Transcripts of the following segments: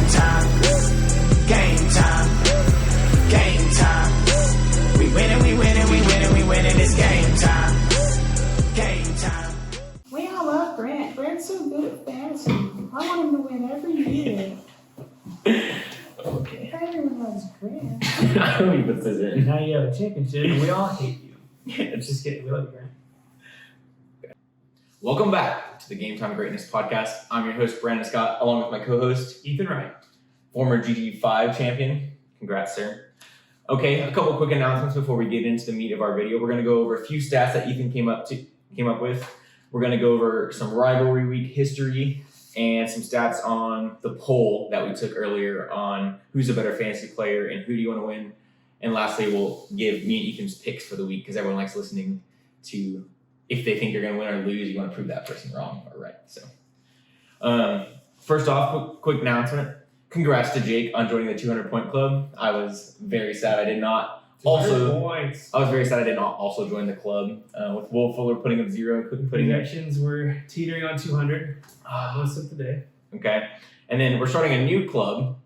game time. Game time. Game time. We winning, we winning, we winning, we winning. It's game time. Game time. We all love Grant. Grant's so good at fantasy. I want him to win every year. Okay. Everyone loves Grant. I don't even put this in. Now you have a championship, and we all hate you. Just kidding. We love you, Grant. Welcome back to the Gametime Greatness podcast. I'm your host, Brandon Scott, along with my co-host, Ethan Wright. former GT5 champion. Congrats, sir. Okay, a couple quick announcements before we get into the meat of our video. We're going to go over a few stats that Ethan came up with. We're going to go over some rivalry week history and some stats on the poll that we took earlier on who's a better fantasy player and who do you want to win. And lastly, we'll give me and Ethan's picks for the week because everyone likes listening to if they think you're going to win or lose, you want to prove that person wrong or right. So, first off, quick announcement. Congrats to Jake on joining the 200-point club. I was very sad I did not. Points. I was very sad I did not also join the club. With Will Fuller putting up 0, putting up. Projections were teetering on 200 most of the day. Okay, and then we're starting a new club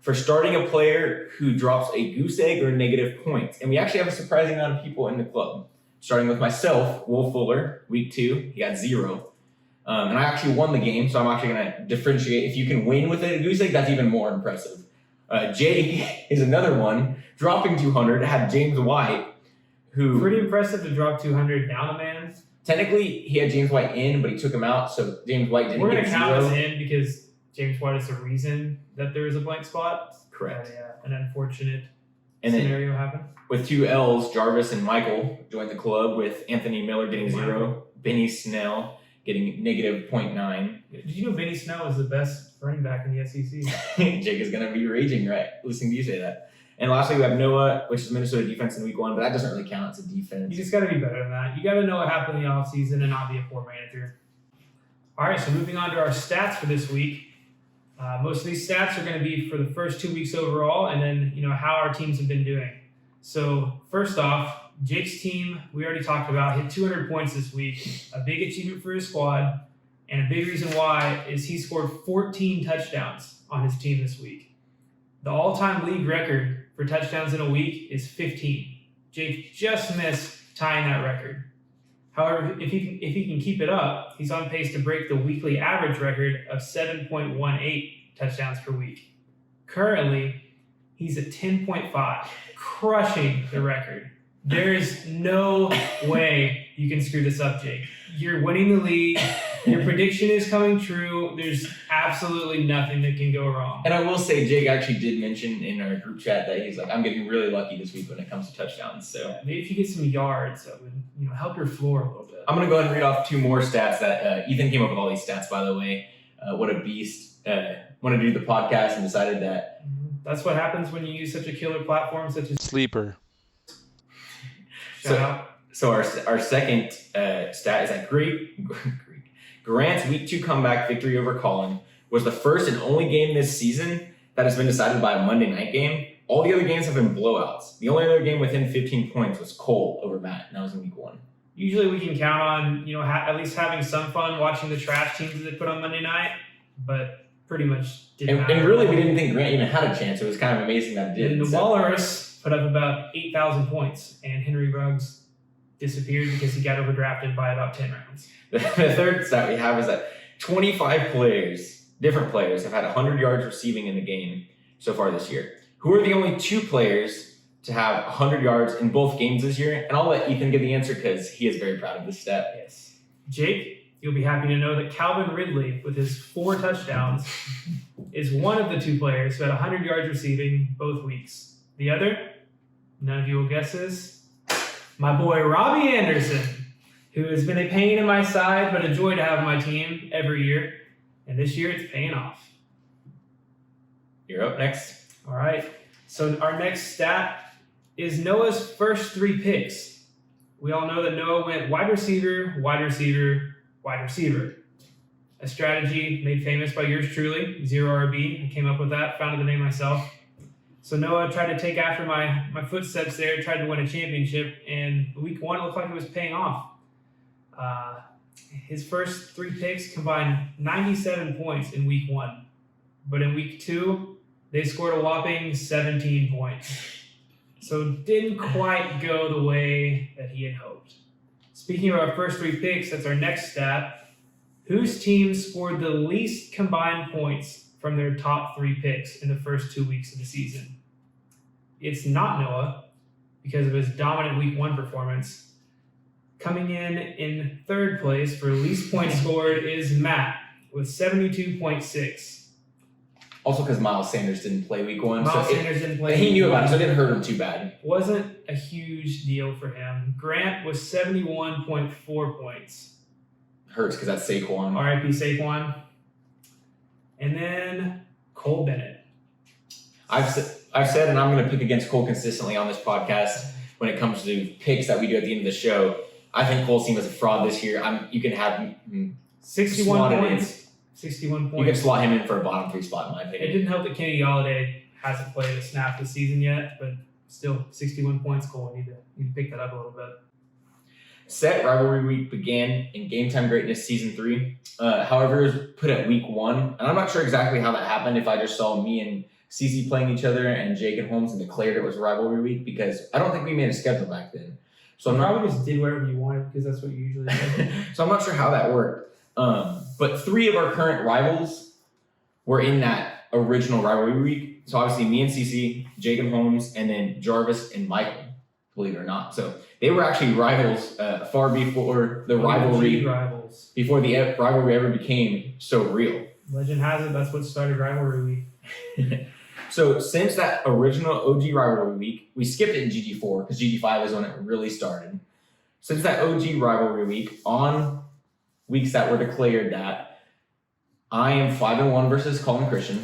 for starting a player who drops a goose egg or negative points, and we actually have a surprising amount of people in the club. Starting with myself, Will Fuller, week 2, he got 0. And I actually won the game, so I'm actually going to differentiate. If you can win with a goose egg, that's even more impressive. Jake is another one, dropping 200, had James White, who... Pretty impressive to drop 200 down a man. Technically, he had James White in, but he took him out, so James White didn't We're get going to 0. count this in because James White is the reason that there is a blank spot. Correct. An unfortunate And then scenario happened. with 2 L's, Jarvis and Michael joined the club with Anthony Miller getting 0, Benny Snell getting negative 0.9. Did you know Benny Snell is the best running back in the SEC? Jake is going to be raging, right? Listening to you say that. And lastly, we have Noah, which is Minnesota defense in week 1, but that doesn't really count. It's a defense. You just got to be better than that. You got to know what happened in the offseason and not be a poor manager. All right, so moving on to our stats for this week. Most of these stats are going to be for the first 2 weeks overall, and then how our teams have been doing. So first off, Jake's team, we already talked about, hit 200 points this week. A big achievement for his squad, and a big reason why is he scored 14 touchdowns on his team this week. The all-time league record for touchdowns in a week is 15. Jake just missed tying that record. However, if he can keep it up, he's on pace to break the weekly average record of 7.18 touchdowns per week. Currently, he's at 10.5, crushing the record. There is no way you can screw this up, Jake. You're winning the league. Your prediction is coming true. There's absolutely nothing that can go wrong. And I will say, Jake actually did mention in our group chat that he's like, I'm getting really lucky this week when it comes to touchdowns. So maybe if you get some yards, that would help your floor a little bit. I'm going to go ahead and read off 2 more stats that Ethan came up with all these stats, by the way. What a beast. Wanted to do the podcast and decided that. That's what happens when you use such a killer platform such as Sleeper. Shout out. So our second stat is that Grant's week 2 comeback victory over Colin was the first and only game this season that has been decided by a Monday night game. All the other games have been blowouts. The only other game within 15 points was Cole over Matt, and that was in week 1. Usually we can count on at least having some fun watching the trash teams that they put on Monday night, but pretty much didn't matter. And really, we didn't think Grant even had a chance. It was kind of amazing that it did. And the Walrus put up about 8,000 points, and Henry Ruggs disappeared because he got overdrafted by about 10 rounds. The third stat we have is that 25 different players, have had 100 yards receiving in the game so far this year. Who are the only 2 players to have 100 yards in both games this year? And I'll let Ethan give the answer because he is very proud of this stat. Yes. Jake, you'll be happy to know that Calvin Ridley, with his 4 touchdowns, is one of the 2 players who had 100 yards receiving both weeks. The other, none of you will guess this, my boy Robbie Anderson, who has been a pain in my side, but a joy to have on my team every year. And this year, it's paying off. You're up next. All right. So our next stat is Noah's first 3 picks. We all know that Noah went wide receiver, wide receiver, wide receiver. A strategy made famous by yours truly, 0RB. I came up with that, founded the name myself. So Noah tried to take after my footsteps there, tried to win a championship, and week 1 looked like it was paying off. His first 3 picks combined 97 points in week 1. but in week 2, they scored a whopping 17 points. So didn't quite go the way that he had hoped. Speaking of our first 3 picks, that's our next stat. Whose team scored the least combined points from their top 3 picks in the first 2 weeks of the season? It's not Noah, because of his dominant week 1 performance. Coming in 3rd place for least points scored is Matt with 72.6. Also because Miles Sanders didn't play week 1. Sanders didn't play. He knew about it, so it didn't hurt him too bad. Wasn't a huge deal for him. Grant was 71.4 points. Hurts because that's Saquon. R.I.P. Saquon. And then Cole Bennett. I've said, and I'm going to pick against Cole consistently on this podcast when it comes to picks that we do at the end of the show. I think Cole's team is a fraud this year. You can have 61 points. 61 points. You can slot him in for a bottom 3 spot, in my opinion. It didn't help that Kenny Galladay hasn't played a snap this season yet, but still 61 points. Cole, need to pick that up a little bit. Set rivalry week began in Gametime Greatness Season 3. However, it was put at week 1. And I'm not sure exactly how that happened, if I just saw me and Cece playing each other and Jake and Holmes and declared it was rivalry week, because I don't think we made a schedule back then. So you probably just did whatever you wanted because that's what you usually do. So I'm not sure how that worked. But 3 of our current rivals were in that original rivalry week. So obviously me and Cece, Jake and Holmes, and then Jarvis and Michael, believe it or not. So they were actually rivals far before the rivalry. Rivals. Before the rivalry ever became so real. Legend has it that's what started rivalry week. So since that original OG rivalry week, we skipped it in GG4 because GG5 is when it really started. Since that OG rivalry week, on weeks that were declared that, I am 5-1 versus Colin Christian.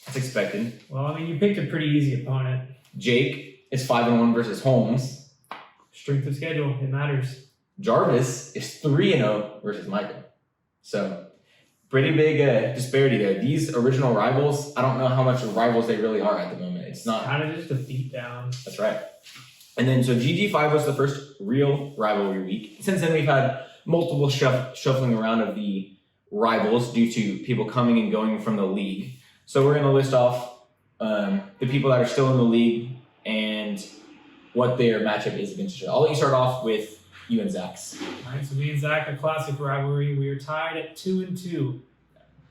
That's expected. Well, I mean, you picked a pretty easy opponent. Jake is 5-1 versus Holmes. Strength of schedule, it matters. Jarvis is 3-0 versus Michael. So pretty big disparity there. These original rivals, I don't know how much rivals they really are at the moment. It's not. Kind of just a beatdown. That's right. And then so GG5 was the first real rivalry week. Since then we've had multiple shuffling around of the rivals due to people coming and going from the league. So we're going to list off the people that are still in the league and what their matchup is against each other. I'll let you start off with you and Zach's. All right, so me and Zach, a classic rivalry. We are tied at 2-2.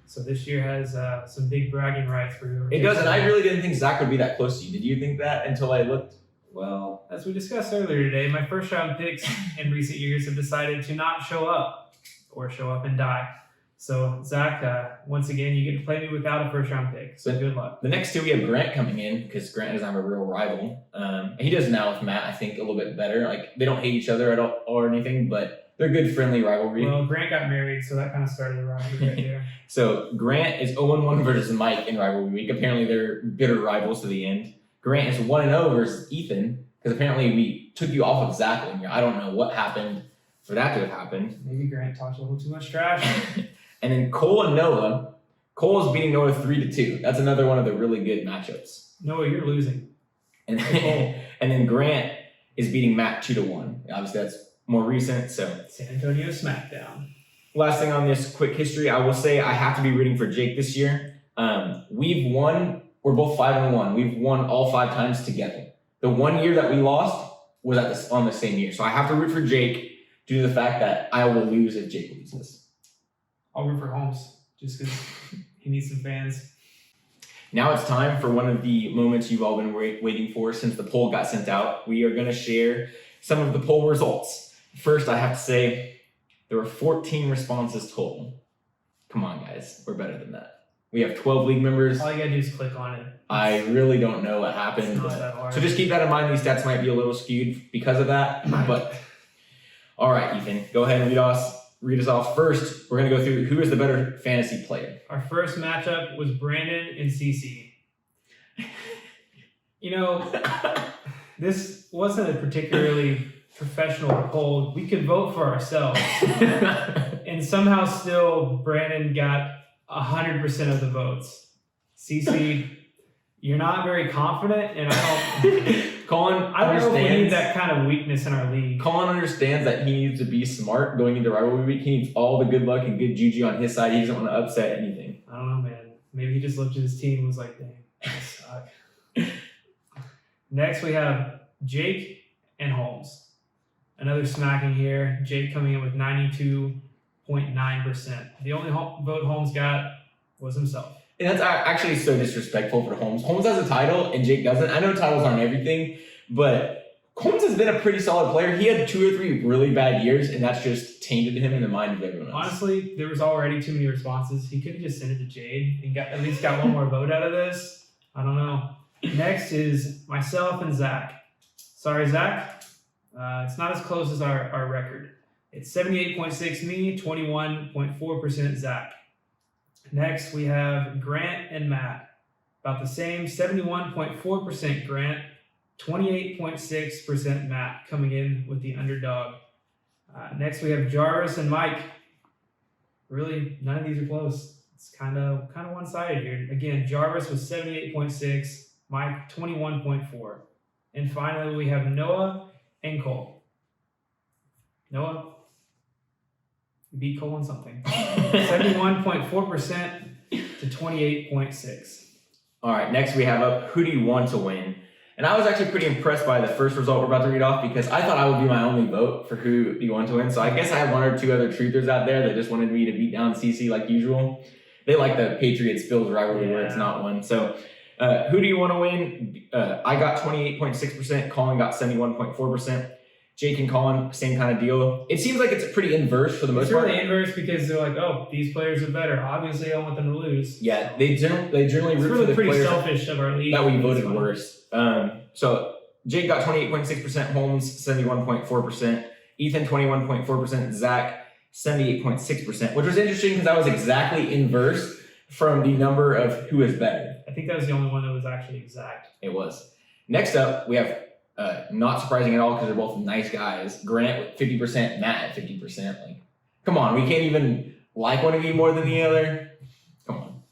So this year has some big bragging rights for you. It does, and I really didn't think Zach would be that close to you. Did you think that until I looked? Well, as we discussed earlier today, my first round picks in recent years have decided to not show up or show up and die. So, Zach, once again, you get to play me without a first round pick. So, good luck. The next 2, we have Grant coming in because Grant doesn't have a real rival. He does now with Matt, I think, a little bit better. Like, they don't hate each other at all or anything, but they're good, friendly rivalry. Well, Grant got married, so that kind of started the rivalry right there. So, Grant is 0-1 versus Mike in rivalry week. Apparently, they're bitter rivals to the end. Grant is 1-0 versus Ethan because apparently we took you off of Zach in here. I don't know what happened for that to have happened. Maybe Grant talked a little too much trash. And then Cole and Noah. Cole is beating Noah 3-2. That's another one of the really good matchups. Noah, you're losing. And then Grant is beating Matt 2-1. Obviously, that's more recent. So San Antonio SmackDown. Last thing on this quick history, I will say I have to be rooting for Jake this year. We've won. We're both 5-1. We've won all 5 times together. The 1 year that we lost was on the same year. So I have to root for Jake due to the fact that I will lose if Jake loses. I'll root for Holmes just because he needs some fans. Now it's time for one of the moments you've all been waiting for since the poll got sent out. We are going to share some of the poll results. First, I have to say there were 14 responses total. Come on, guys. We're better than that. We have 12 league members. All you got to do is click on it. I really don't know what happened. It's not that hard. So just keep that in mind. These stats might be a little skewed because of that. But all right, Ethan, go ahead and read us off. First, we're going to go through who is the better fantasy player. Our first matchup was Brandon and CC. You know, this wasn't a particularly professional poll. We could vote for ourselves. And somehow still Brandon got 100% of the votes. CC, you're not very confident, and Colin I don't know if we need that kind of weakness in our league. Colin understands that he needs to be smart going into rivalry week. He needs all the good luck and good juju on his side. He doesn't want to upset anything. I don't know, man. Maybe he just looked at his team and was like, dang, I suck. Next, we have Jake and Holmes. Another smacking here. Jake coming in with 92.9%. The only vote Holmes got was himself. And that's actually so disrespectful for Holmes. Holmes has a title and Jake doesn't. I know titles aren't everything, but Holmes has been a pretty solid player. He had 2 or 3 really bad years, and that's just tainted him in the mind of everyone else. Honestly, there was already too many responses. He could have just sent it to Jade and at least got one more vote out of this. I don't know. Next is myself and Zach. Sorry, Zach. It's not as close as our record. It's 78.6 me, 21.4% Zach. Next, we have Grant and Matt. About the same, 71.4% Grant, 28.6% Matt coming in with the underdog. Next, we have Jarvis and Mike. Really, none of these are close. It's kind of one-sided here. Again, Jarvis was 78.6, Mike 21.4. And finally, we have Noah and Cole. Noah, you beat Cole on something. 71.4% to 28.6. All right, next we have up who do you want to win? And I was actually pretty impressed by the first result we're about to read off because I thought I would be my only vote for who you want to win. So I guess I have 1 or 2 other truthers out there that just wanted me to beat down CC like usual. They like the Patriots-Bills rivalry where it's not one. So who do you want to win? I got 28.6%. Colin got 71.4%. Jake and Colin, same kind of deal. It seems like it's pretty inverse for the most part. It's really inverse because they're like, oh, these players are better. Obviously, I want them to lose. Yeah, they generally root for the pretty players selfish of our league. that we voted worst. So Jake got 28.6%, Holmes 71.4%, Ethan 21.4%, Zach 78.6%, which was interesting because that was exactly inverse from the number of who is better. I think that was the only one that was actually exact. It was. Next up, we have, not surprising at all because they're both nice guys, Grant with 50%, Matt at 50%. Like, come on, we can't even like one of you more than the other. Come on.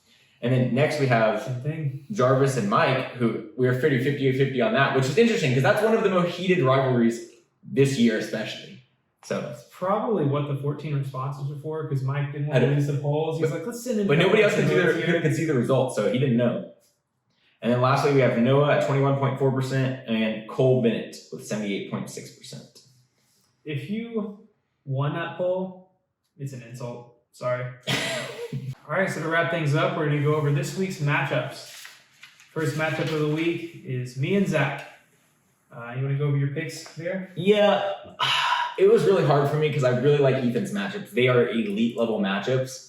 And then next we have Jarvis and Mike, who we're 50-50 on that, which is interesting because that's one of the most heated rivalries this year especially. So that's probably what the 14 responses were for because Mike didn't want to lose the polls. He's like, let's send in. But nobody else could see the results, so he didn't know. And then lastly, we have Noah at 21.4% and Cole Bennett with 78.6%. If you won that poll, it's an insult. Sorry. All right, so to wrap things up, we're going to go over this week's matchups. First matchup of the week is me and Zach. You want to go over your picks there? Yeah, it was really hard for me because I really like Ethan's matchups. They are elite level matchups.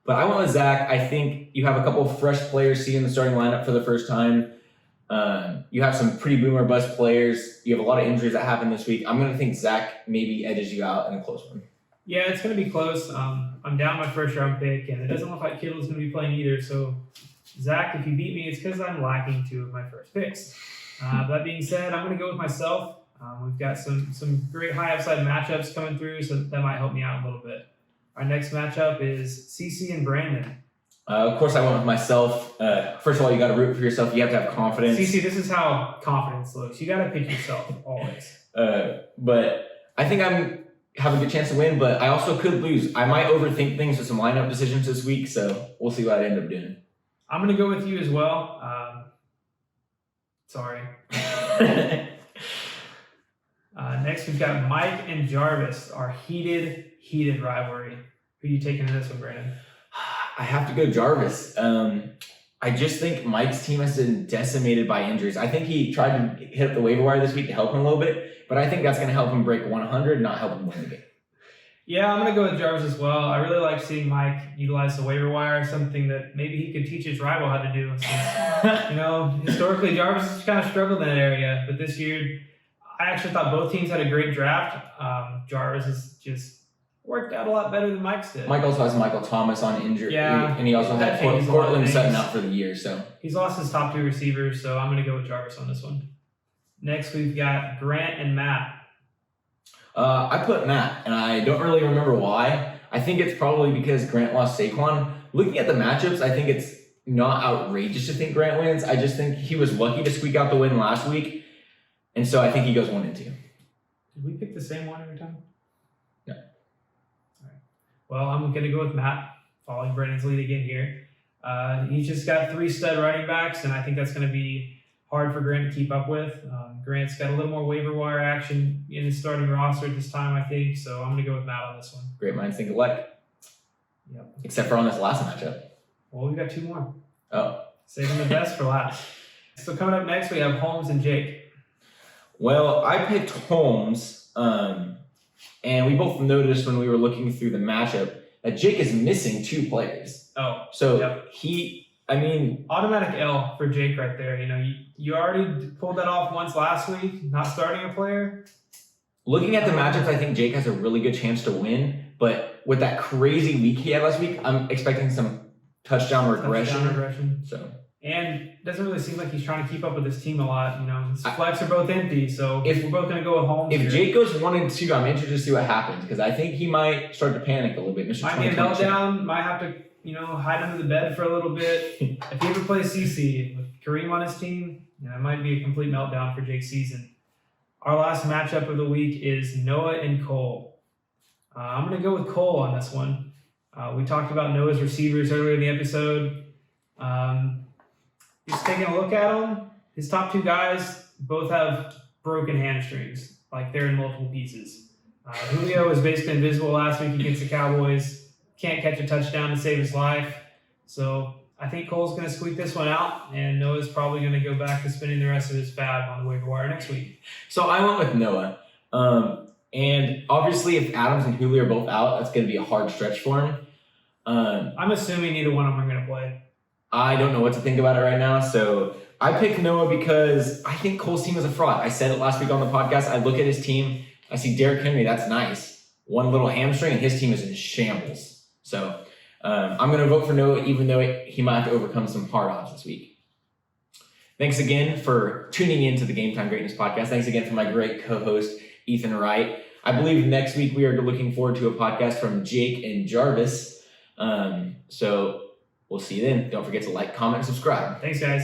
But I went with Zach. I think you have a couple of fresh players seeing the starting lineup for the first time. You have some pretty boomer bust players. You have a lot of injuries that happened this week. I'm going to think Zach maybe edges you out in a close one. Yeah, it's going to be close. I'm down my first round pick, and it doesn't look like Kittle's going to be playing either. So, Zach, if you beat me, it's because I'm lacking 2 of my first picks. That being said, I'm going to go with myself. We've got some great high upside matchups coming through, so that might help me out a little bit. Our next matchup is CC and Brandon. Of course, I went with myself. First of all, you got to root for yourself. You have to have confidence. CC, this is how confidence looks. You got to pick yourself always. But I think I'm have a good chance to win, but I also could lose. I might overthink things with some lineup decisions this week, so we'll see what I end up doing. I'm going to go with you as well. Sorry. Next, we've got Mike and Jarvis, our heated rivalry. Who are you taking in this one, Brandon? I have to go Jarvis. I just think Mike's team has been decimated by injuries. I think he tried to hit up the waiver wire this week to help him a little bit, but I think that's going to help him break 100, not help him win the game. Yeah, I'm going to go with Jarvis as well. I really like seeing Mike utilize the waiver wire, something that maybe he could teach his rival how to do. Since, historically, Jarvis has kind of struggled in that area, but this year, I actually thought both teams had a great draft. Jarvis has just worked out a lot better than Mike's did. Mike also has Michael Thomas on injury, and he also had changes a lot of Cortland things. Sutton out for the year. So he's lost his top 2 receivers, so I'm going to go with Jarvis on this one. Next, we've got Grant and Matt. I put Matt, and I don't really remember why. I think it's probably because Grant lost Saquon. Looking at the matchups, I think it's not outrageous to think Grant wins. I just think he was lucky to squeak out the win last week, and so I think he goes 1-2. Did we pick the same one every time? No. All right. Well, I'm going to go with Matt, following Brandon's lead again here. He's just got 3 stud running backs, and I think that's going to be hard for Grant to keep up with. Grant's got a little more waiver wire action in his starting roster at this time, I think, so I'm going to go with Matt on this one. Great minds think alike. Yep. Except for on this last matchup. Well, we got 2 more. Oh. Saving the best for last. So coming up next, we have Holmes and Jake. Well, I picked Holmes, and we both noticed when we were looking through the matchup that Jake is missing 2 players. Oh, So yep. Automatic L for Jake right there. You already pulled that off once last week, not starting a player. Looking at the matchups, I think Jake has a really good chance to win, but with that crazy week he had last week, I'm expecting some touchdown regression. So. And it doesn't really seem like he's trying to keep up with his team a lot. His flex are both empty, so if we're both going to go with Holmes. If Jake goes 1 and 2, I'm interested to see what happens because I think he might start to panic a little bit. Might be a meltdown. Might have to, hide under the bed for a little bit. If he ever plays CC with Kareem on his team, it might be a complete meltdown for Jake's season. Our last matchup of the week is Noah and Cole. I'm going to go with Cole on this one. We talked about Noah's receivers earlier in the episode. Just taking a look at them, his top 2 guys both have broken hamstrings, like they're in multiple pieces. Julio was basically invisible last week against the Cowboys. Can't catch a touchdown to save his life. So I think Cole's going to squeak this one out, and Noah's probably going to go back to spending the rest of his fab on the waiver wire next week. So I went with Noah. And obviously if Adams and Julio are both out, that's going to be a hard stretch for him. I'm assuming neither one of them are going to play. I don't know what to think about it right now. So I picked Noah because I think Cole's team is a fraud. I said it last week on the podcast. I look at his team. I see Derrick Henry. That's nice. 1 little hamstring, and his team is in shambles. So I'm going to vote for Noah, even though he might have to overcome some hard odds this week. Thanks again for tuning in to the Gametime Greatness podcast. Thanks again for my great co-host, Ethan Wright. I believe next week we are looking forward to a podcast from Jake and Jarvis. So we'll see you then. Don't forget to like, comment, and subscribe. Thanks, guys.